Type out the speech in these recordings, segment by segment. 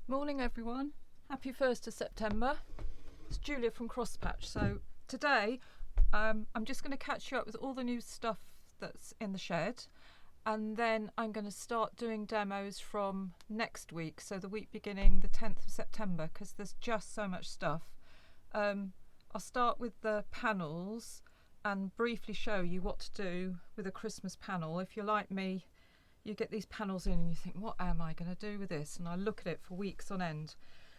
Morning everyone, happy 1st of September. It's Julia from Crosspatch. So today I'm just going to catch you up with all the new stuff that's in the shed, and then I'm going to start doing demos from next week, so the week beginning the 10th of September, because there's just so much stuff. I'll start with the panels and briefly show you what to do with a Christmas panel. If you're like me, you get these panels in and you think, what am I going to do with this? And I look at it for weeks on end.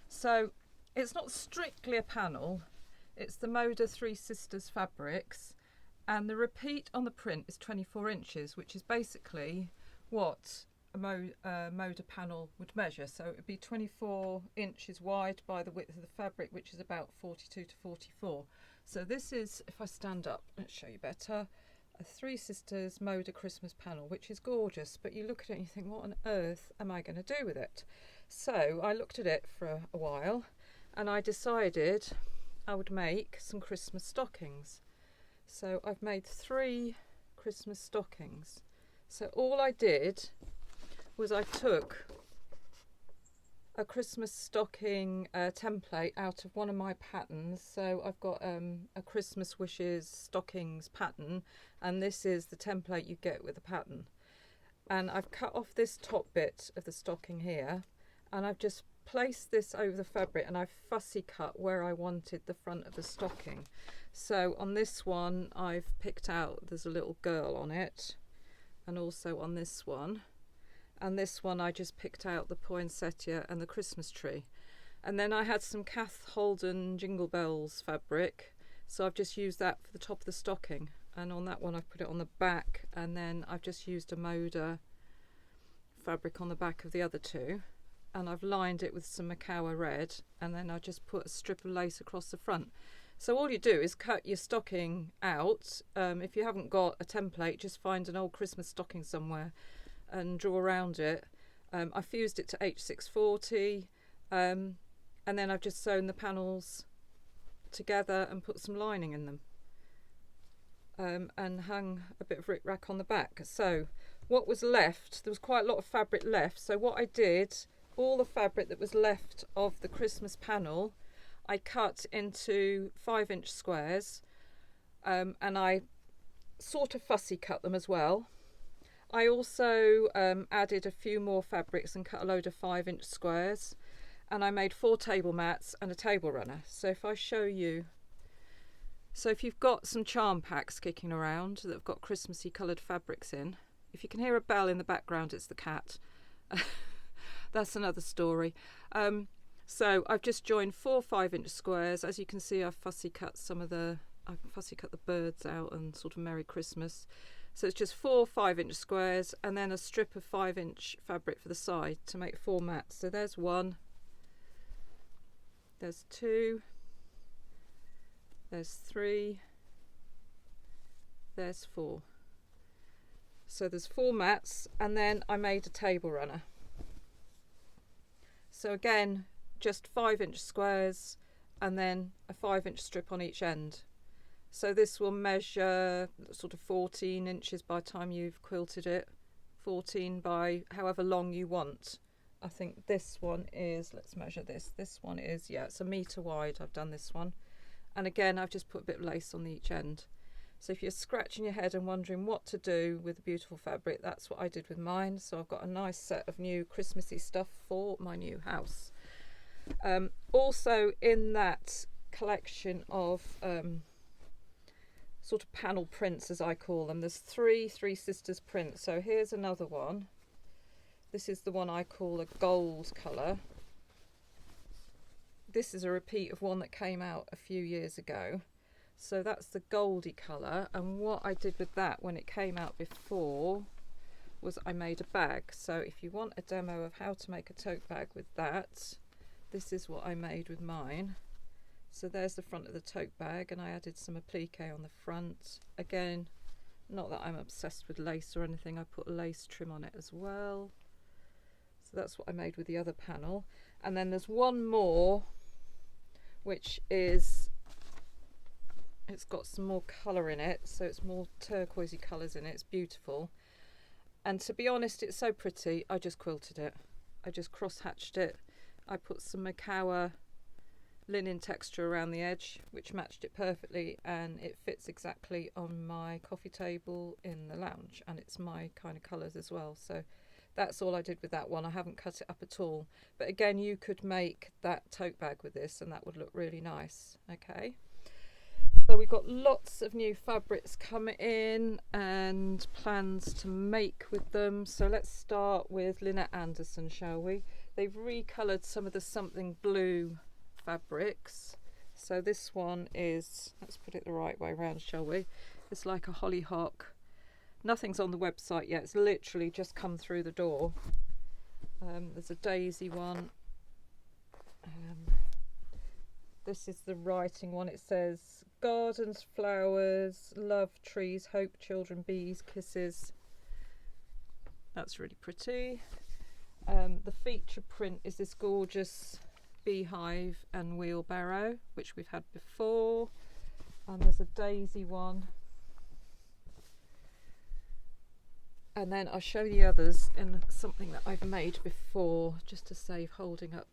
So it's not strictly a panel, it's the Moda Three Sisters fabrics, and the repeat on the print is 24 inches, which is basically what a Moda panel would measure. So it would be 24 inches wide by the width of the fabric, which is about 42 to 44. So this is, if I stand up, let's show you better, a Three Sisters Moda Christmas panel, which is gorgeous, but you look at it and you think, what on earth am I going to do with it? So I looked at it for a while and I decided I would make some Christmas stockings. So I've made 3 Christmas stockings. So all I did was I took a Christmas stocking template out of one of my patterns. So I've got a Christmas Wishes stockings pattern, and this is the template you get with the pattern. And I've cut off this top bit of the stocking here, and I've just placed this over the fabric, and I've fussy cut where I wanted the front of the stocking. So on this one I've picked out, there's a little girl on it, and also on this one. And this one I just picked out the poinsettia and the Christmas tree. And then I had some Kath Holden Jingle Bells fabric, so I've just used that for the top of the stocking, and on that one I've put it on the back, and then I've just used a Moda fabric on the back of the other two, and I've lined it with some Macawa red, and then I just put a strip of lace across the front. So all you do is cut your stocking out. If you haven't got a template, just find an old Christmas stocking somewhere and draw around it. I fused it to H640, and then I've just sewn the panels together and put some lining in them, and hung a bit of rickrack on the back. So what was left, there was quite a lot of fabric left, so what I did, all the fabric that was left of the Christmas panel I cut into 5-inch squares, and I sort of fussy cut them as well. I also added a few more fabrics and cut a load of 5-inch squares, and I made 4 table mats and a table runner. So if I show you, so if you've got some charm packs kicking around that have got Christmassy coloured fabrics in, if you can hear a bell in the background, it's the cat. That's another story. So I've just joined 4 5-inch squares. As you can see, I've fussy cut the birds out and sort of Merry Christmas. So it's just 4 5-inch squares, and then a strip of 5-inch fabric for the side to make 4 mats. So there's 1, there's 2, there's 3, there's 4. So there's 4 mats, and then I made a table runner. So again, just 5-inch squares and then a 5-inch strip on each end. So this will measure sort of 14 inches by the time you've quilted it, 14 by however long you want. I think this one is, let's measure this, this one is, yeah, it's 1 metre wide. I've done this one. And again, I've just put a bit of lace on each end. So if you're scratching your head and wondering what to do with the beautiful fabric, that's what I did with mine. So I've got a nice set of new Christmassy stuff for my new house. Also in that collection of sort of panel prints, as I call them, there's 3 Three Sisters prints. So here's another one. This is the one I call a gold colour. This is a repeat of one that came out a few years ago. So that's the goldy colour, and what I did with that when it came out before was I made a bag. So if you want a demo of how to make a tote bag with that, this is what I made with mine. So there's the front of the tote bag, and I added some applique on the front. Again, not that I'm obsessed with lace or anything, I put a lace trim on it as well. So that's what I made with the other panel. And then there's one more, which is, it's got some more colour in it, so it's more turquoisey colours in it. It's beautiful, and to be honest, it's so pretty, I just quilted it. I just cross hatched it I put some Mokawa linen texture around the edge, which matched it perfectly, and it fits exactly on my coffee table in the lounge, and it's my kind of colours as well. So that's all I did with that one. I haven't cut it up at all, but again, you could make that tote bag with this and that would look really nice. Okay, so we've got lots of new fabrics coming in and plans to make with them. So let's start with Lynette Anderson, shall we? They've recoloured some of the something blue fabrics. So this one is, let's put it the right way around, shall we? It's like a hollyhock. Nothing's on the website yet, it's literally just come through the door. There's a daisy one. This is the writing one. It says gardens, flowers, love, trees, hope, children, bees, kisses. That's really pretty. The feature print is this gorgeous beehive and wheelbarrow, which we've had before. And there's a daisy one. And then I'll show the others in something that I've made before, just to save holding up,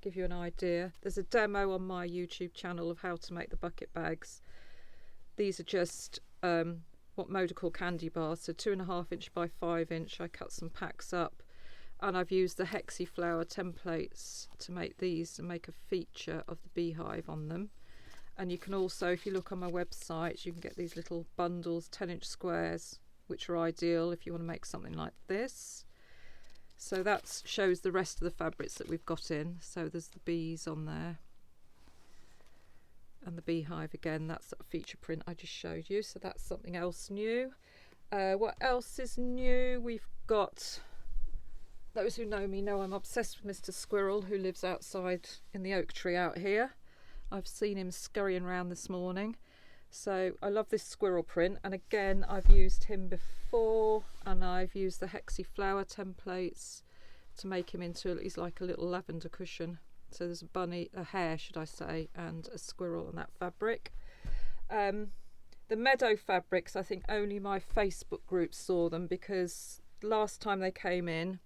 give you an idea. There's a demo on my YouTube channel of how to make the bucket bags. These are just what Moda call candy bars, so 2.5 inch by 5 inch. I cut some packs up, and I've used the hexi flower templates to make these and make a feature of the beehive on them. And you can also, if you look on my website, you can get these little bundles, 10-inch squares, which are ideal if you want to make something like this. So that shows the rest of the fabrics that we've got in. So there's the bees on there, and the beehive again, that's a feature print I just showed you, so that's something else new. What else is new? We've got, those who know me know I'm obsessed with Mr. Squirrel, who lives outside in the oak tree out here. I've seen him scurrying around this morning. So I love this squirrel print, and again I've used him before, and I've used the hexi flower templates to make him into, he's like a little lavender cushion. So there's a bunny, a hare should I say, and a squirrel on that fabric. The meadow fabrics, I think only my Facebook group saw them, because last time they came in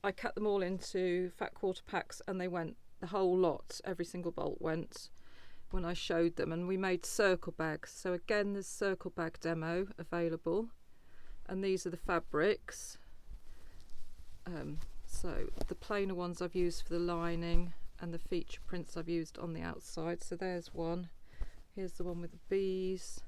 I cut them all into fat quarter packs, and they went, the whole lot, every single bolt went when I showed them, and we made circle bags. So again, there's circle bag demo available, and these are the fabrics. So the plainer ones I've used for the lining, and the feature prints I've used on the outside. So there's one. Here's the one with the bees.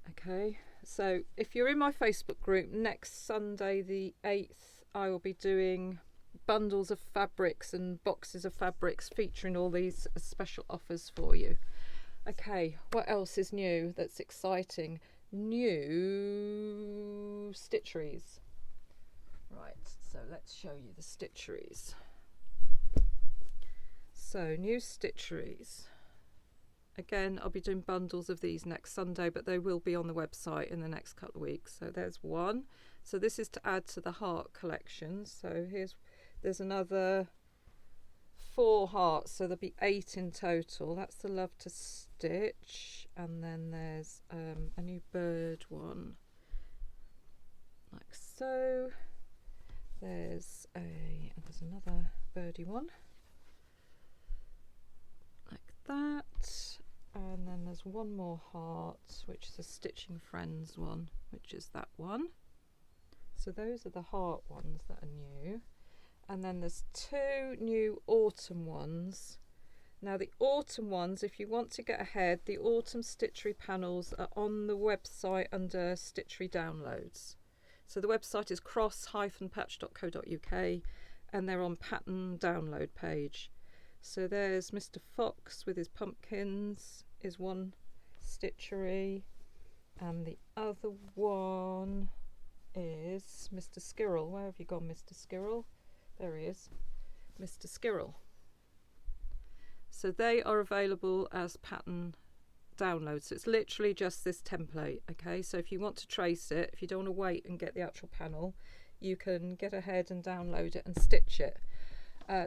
Okay, so if you're in my Facebook group, next Sunday the 8th I will be doing bundles of fabrics and boxes of fabrics featuring all these special offers for you. Okay, what else is new that's exciting? New stitcheries. Right, so let's show you the stitcheries. So new stitcheries. Again, I'll be doing bundles of these next Sunday, but they will be on the website in the next couple of weeks. So there's one. So this is to add to the heart collection. So there's another 4 hearts, so there'll be 8 in total. That's the Love to Stitch. And then there's a new bird one, like so. There's another birdie one, like that. And then there's one more heart, which is a Stitching Friends one, which is that one. So those are the heart ones that are new. And then there's 2 new autumn ones. Now the autumn ones, if you want to get ahead, the autumn stitchery panels are on the website under stitchery downloads. So the website is cross-patch.co.uk, and they're on pattern download page. So there's Mr. Fox with his pumpkins is one stitchery, and the other one is Mr. Skirrel. Where have you gone, Mr. Skirrel? There he is, Mr. Skirrel. So they are available as pattern downloads. So it's literally just this template. Okay, so if you want to trace it, if you don't want to wait and get the actual panel, you can get ahead and download it and stitch it.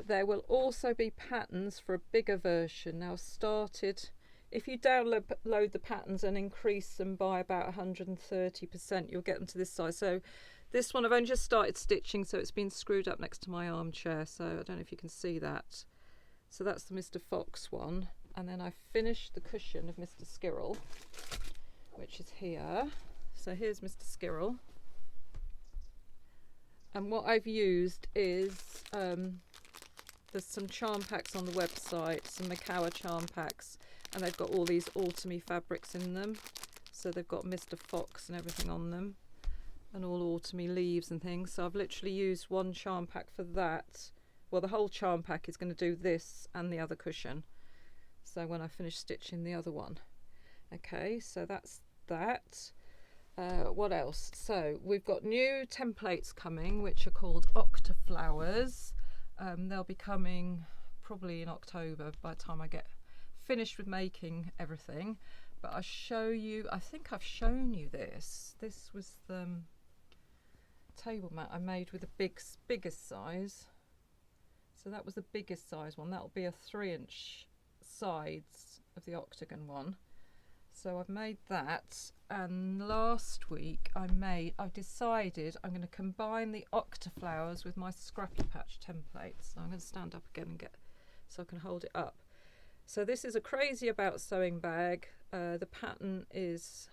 There will also be patterns for a bigger version. Now started, if you download the patterns and increase them by about 130%, you'll get them to this size. So This one I've only just started stitching, so it's been screwed up next to my armchair, so I don't know if you can see that. So that's the Mr. Fox one, and then I finished the cushion of Mr. Skirrel, which is here. So here's Mr. Skirrel, and what I've used is there's some charm packs on the website, some Makawa charm packs, and they've got all these autumny fabrics in them. So they've got Mr. Fox and everything on them, and all autumny leaves and things. So I've literally used one charm pack for that. Well, the whole charm pack is going to do this and the other cushion. So when I finish stitching the other one. Okay, so that's that. What else? So we've got new templates coming, which are called Octa flowers. They'll be coming probably in October by the time I get finished with making everything. But I'll show you, I think I've shown you this. This was the table mat I made with the biggest size. So that was the biggest size one. That'll be a 3-inch sides of the octagon one. So I've made that, and last week I decided I'm going to combine the Octa flowers with my Scrappy Patch templates. So I'm going to stand up again and get so I can hold it up. So this is a Crazy About Sewing bag. The pattern is,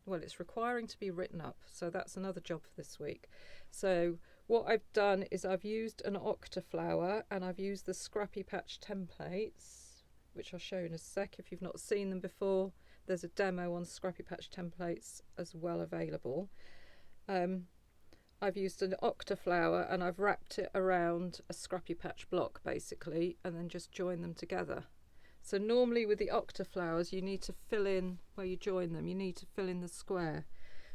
well, it's requiring to be written up, so that's another job for this week. So what I've done is I've used an Octa flower, and I've used the Scrappy Patch templates, which I'll show you in a sec if you've not seen them before. There's a demo on Scrappy Patch templates as well available. I've used an Octa flower, and I've wrapped it around a Scrappy Patch block basically, and then just join them together. So normally with the Octa flowers you need to fill in where you join them, you need to fill in the square.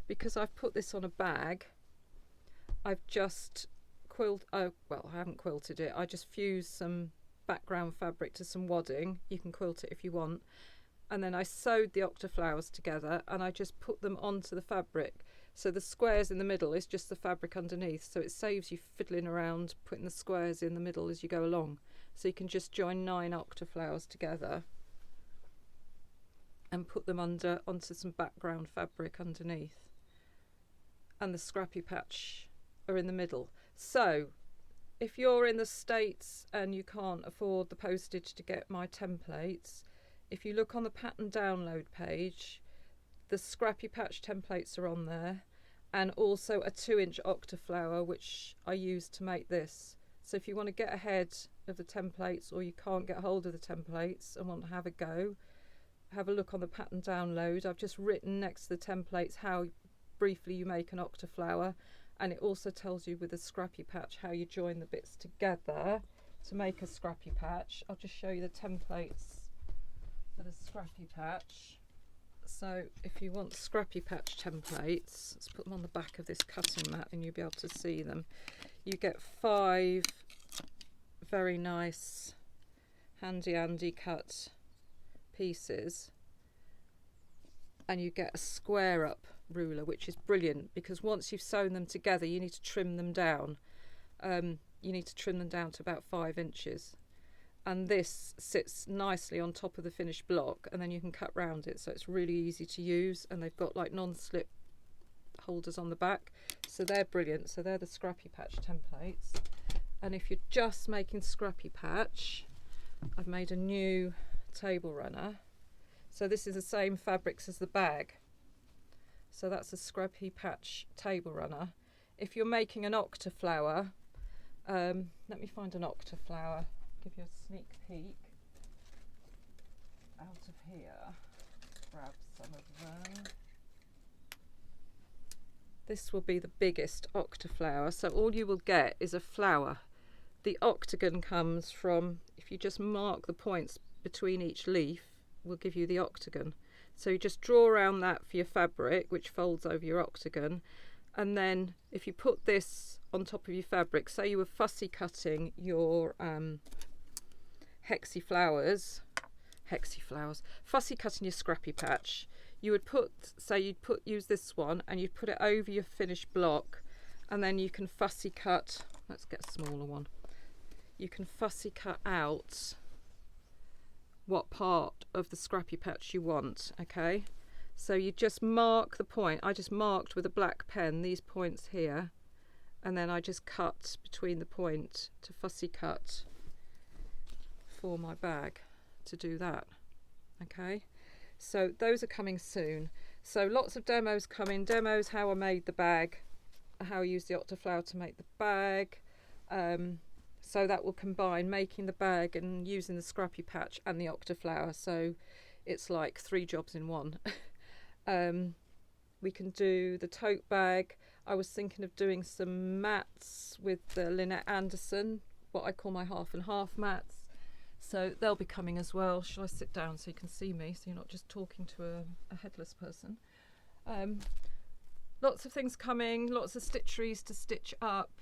Because I've put this on a bag, I've just well, I haven't quilted it, I just fused some background fabric to some wadding. You can quilt it if you want. And then I sewed the Octa flowers together, and I just put them onto the fabric. So the squares in the middle is just the fabric underneath, so it saves you fiddling around putting the squares in the middle as you go along. So you can just join 9 Octa flowers together and put them onto some background fabric underneath. And the Scrappy Patch are in the middle. So if you're in the States and you can't afford the postage to get my templates, if you look on the pattern download page, the Scrappy Patch templates are on there, and also a 2-inch Octa flower which I used to make this. So if you want to get ahead of the templates, or you can't get hold of the templates and want to have a go, have a look on the pattern download. I've just written next to the templates how briefly you make an Octa flower, and it also tells you with the Scrappy Patch how you join the bits together to make a Scrappy Patch. I'll just show you the templates for the Scrappy Patch. So if you want Scrappy Patch templates, let's put them on the back of this cutting mat and you'll be able to see them. You get 5 very nice handy cut pieces, and you get a square up ruler, which is brilliant because once you've sewn them together you need to trim them down. You need to trim them down to about 5 inches, and this sits nicely on top of the finished block, and then you can cut round it, so it's really easy to use. And they've got like non-slip holders on the back, so they're brilliant. So they're the Scrappy Patch templates. And if you're just making Scrappy Patch, I've made a new table runner. So this is the same fabrics as the bag, so that's a Scrappy Patch table runner. If you're making an Octa flower, let me find an Octa flower, give you a sneak peek out of here, grab some of them. This will be the biggest Octa flower, so all you will get is a flower. The octagon comes from, if you just mark the points between each leaf, will give you the octagon. So you just draw around that for your fabric, which folds over your octagon, and then if you put this on top of your fabric, say you were fussy cutting your fussy cutting your Scrappy Patch, you would use this one and you'd put it over your finished block, and then you can fussy cut, let's get a smaller one, you can fussy cut out what part of the Scrappy Patch you want. Okay, So you just mark the point. I just marked with a black pen these points here, and then I just cut between the point to fussy cut for my bag to do that. Okay, so those are coming soon. So lots of demos coming. Demos how I made the bag, how I used the Octa flower to make the bag. So that will combine making the bag and using the scrappy patch and the Octa flower. So it's like 3 jobs in one. We can do the tote bag. I was thinking of doing some mats with the Lynette Anderson, what I call my half and half mats. So they'll be coming as well. Shall I sit down so you can see me, so you're not just talking to a headless person? Lots of things coming, lots of stitcheries to stitch up.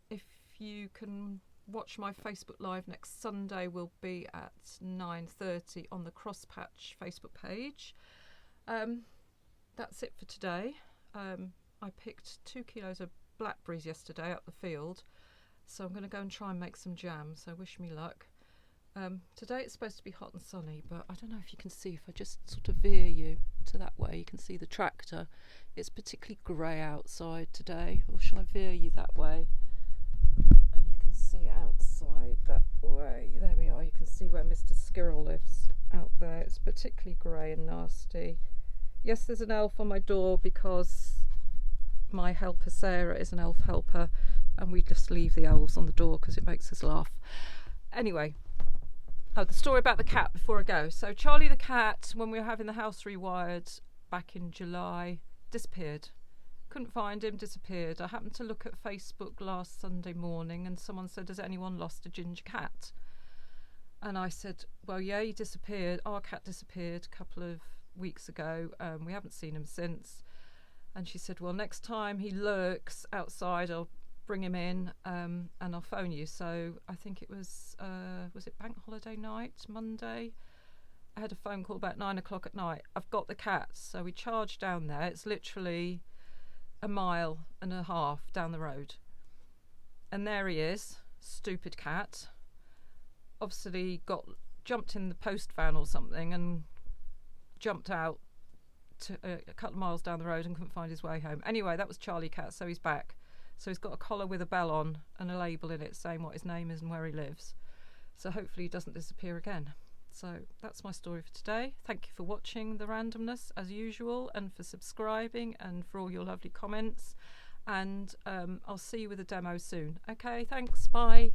If you can watch my Facebook Live next Sunday, will be at 9:30 on the Crosspatch Facebook page. That's it for today. I picked 2 kilos of blackberries yesterday up the field, so I'm going to go and try and make some jam, so wish me luck. Today it's supposed to be hot and sunny, but I don't know if you can see, if I just sort of veer you to that way, you can see the tractor. It's particularly grey outside today, or shall I veer you that way? And you can see outside that way. There we are, you can see where Mr. Squirrel lives out there. It's particularly grey and nasty. Yes, there's an elf on my door because my helper Sarah is an elf helper, and we just leave the elves on the door because it makes us laugh. Anyway, the story about the cat before I go. So Charlie the cat, when we were having the house rewired back in July, disappeared. Couldn't find him, disappeared. I happened to look at Facebook last Sunday morning and someone said, has anyone lost a ginger cat? And I said, well, yeah, he disappeared. Our cat disappeared a couple of weeks ago. We haven't seen him since. And she said, well, next time he lurks outside, I'll bring him in and I'll phone you. So I think it was it bank holiday night, Monday? I had a phone call about 9 o'clock at night. I've got the cat. So we charged down there. It's literally 1.5 miles down the road. And there he is, stupid cat. Obviously jumped in the post van or something and jumped out to a couple of miles down the road and couldn't find his way home. Anyway, that was Charlie Cat, so he's back. So he's got a collar with a bell on and a label in it saying what his name is and where he lives. So hopefully he doesn't disappear again. So that's my story for today. Thank you for watching the randomness as usual, and for subscribing, and for all your lovely comments. And I'll see you with a demo soon. Okay, thanks, bye.